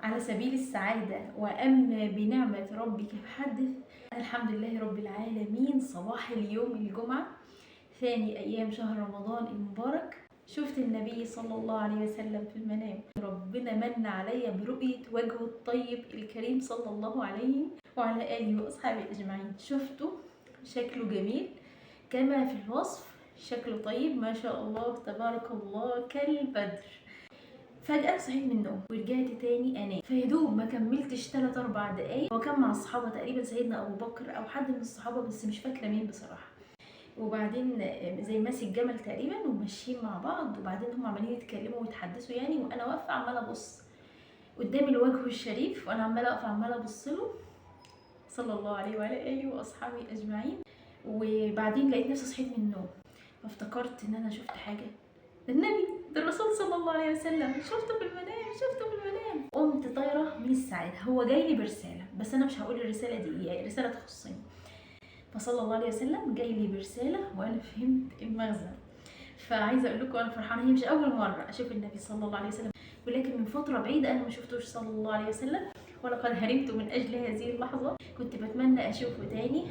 على سبيل السعادة وأما بنعمة ربك فحدث. الحمد لله رب العالمين. صباح اليوم الجمعة، ثاني أيام شهر رمضان المبارك. شفت النبي صلى الله عليه وسلم في المنام. ربنا من علي برؤية وجهه الطيب الكريم صلى الله عليه وعلى آله وأصحابه أجمعين. شفته شكله جميل كما في الوصف، شكله طيب ما شاء الله تبارك الله كالبدر. فجأة صحيت من النوم ورجعت تاني انام، فيدوب ما كملتش 3-4 دقايق. هو كان مع الصحابة تقريبا، سيدنا ابو بكر او حد من الصحابة بس مش فاكرة مين بصراحة. وبعدين زي ماسك جمل تقريبا وماشيين مع بعض، وبعدين هم عمالين يتكلموا ويتحدثوا يعني، وانا واقفة عمالة ابص قدام الوجه الشريف، وانا عمالة اقف عمالة ابص له صلى الله عليه وعلى اله واصحابه اجمعين. وبعدين لقيت نفسي صحيت من النوم، فافتكرت ان انا شفت حاجة. ده النبي، ده الرسول صلى الله عليه وسلم، شفته في المنام. قمت طايره من السعاده. هو جاي لي برساله، بس انا مش هقول الرساله دي ايه، رساله تخصني. فصلى الله عليه وسلم جاي لي برساله وانا فهمت المغزى. فعايزه اقول لكم انا فرحانه، هي مش اول مره اشوف النبي صلى الله عليه وسلم، ولكن من فتره بعيده انا ما شفتوش صلى الله عليه وسلم، ولقد هرمت من اجل هذه اللحظه. كنت بتمنى اشوفه تاني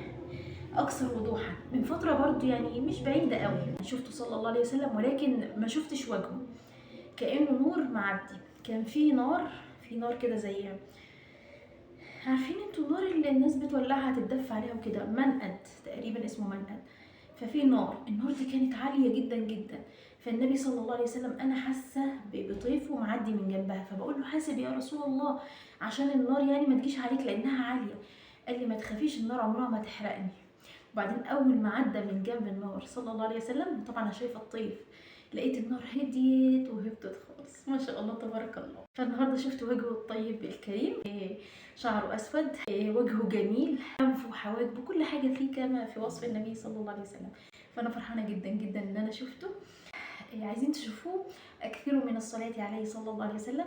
اكثر وضوحا. من فتره برضو يعني مش بعيده قوي شفته صلى الله عليه وسلم، ولكن ما شفتش وجهه، كانه نور معدي. كان في نار كده، زي عارفين انتوا النار اللي الناس بتولعها تتدفى عليها وكده، منقد تقريبا اسمه منقد. ففي النار دي كانت عاليه جدا جدا. فالنبي صلى الله عليه وسلم انا حاسه بطيفه معدي من جنبها، فبقول له حاسب يا رسول الله عشان النار يعني ما تجيش عليك لانها عاليه. قال لي ما تخافيش، النار عمرها ما تحرقني. وبعدين اول ما عدى من جنب النار صلى الله عليه وسلم، طبعا انا شايفه الطيف، لقيت النار هديت وهبطت خالص ما شاء الله تبارك الله. فالنهارده شفت وجهه الطيب الكريم، شعره اسود، وجهه جميل، انفه وحواجبه كل حاجه فيه كما في وصف النبي صلى الله عليه وسلم. فانا فرحانه جدا جدا ان انا شفته. عايزين تشوفوه اكثروا من الصلاه عليه صلى الله عليه وسلم،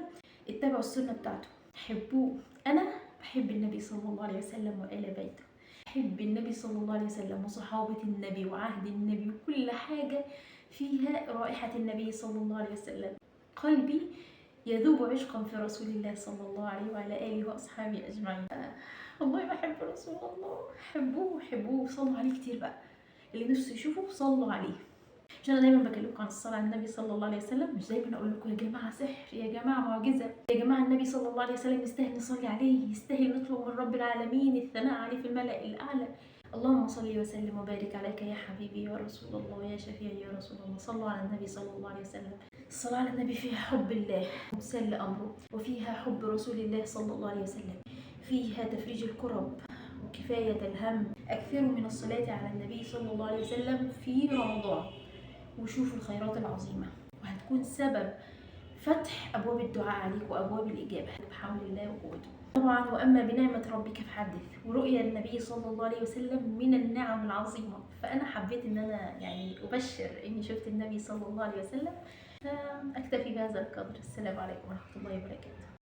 اتبعوا السنه بتاعته، حبوه. انا بحب النبي صلى الله عليه وسلم وآل بيته، بحب النبي صلى الله عليه وسلم وصحابة النبي وعهد النبي وكل حاجة فيها رائحة النبي صلى الله عليه وسلم. قلبي يذوب عشقا في رسول الله صلى الله عليه وعلى آله وأصحابه أجمعين. والله بحب رسول الله، حبوه صلوا عليه كتير بقى. اللي نفسه يشوفه صلوا عليه. مش انا دايما بكلمكم عن الصلاه على النبي صلى الله عليه وسلم، مش دايما اقول لكم يا جماعه سحر، يا جماعه معجزه، يا جماعه النبي صلى الله عليه وسلم يستاهل نصلي عليه، يستاهل نطلب من رب العالمين الثناء عليه في الملأ الاعلى. اللهم صل وسلم وبارك عليك يا حبيبي يا رسول الله ويا شفيعي يا رسول الله. صلوا على النبي صلى الله عليه وسلم. الصلاه على النبي فيها حب الله وامتثال لامره، وفيها حب رسول الله صلى الله عليه وسلم، فيها تفريج الكرب وكفايه الهم. اكثروا من الصلاه على النبي صلى الله عليه وسلم في رمضان، وشوفوا الخيرات العظيمة، وهتكون سبب فتح أبواب الدعاء عليك وأبواب الإجابة بحول الله وقوته. طبعا وأما بنعمة ربك فحدث، ورؤيا النبي صلى الله عليه وسلم من النعم العظيمة. فأنا حبيت إن أنا يعني أبشر إني شفت النبي صلى الله عليه وسلم. فأكتفي بهذا القدر. السلام عليكم ورحمة الله وبركاته.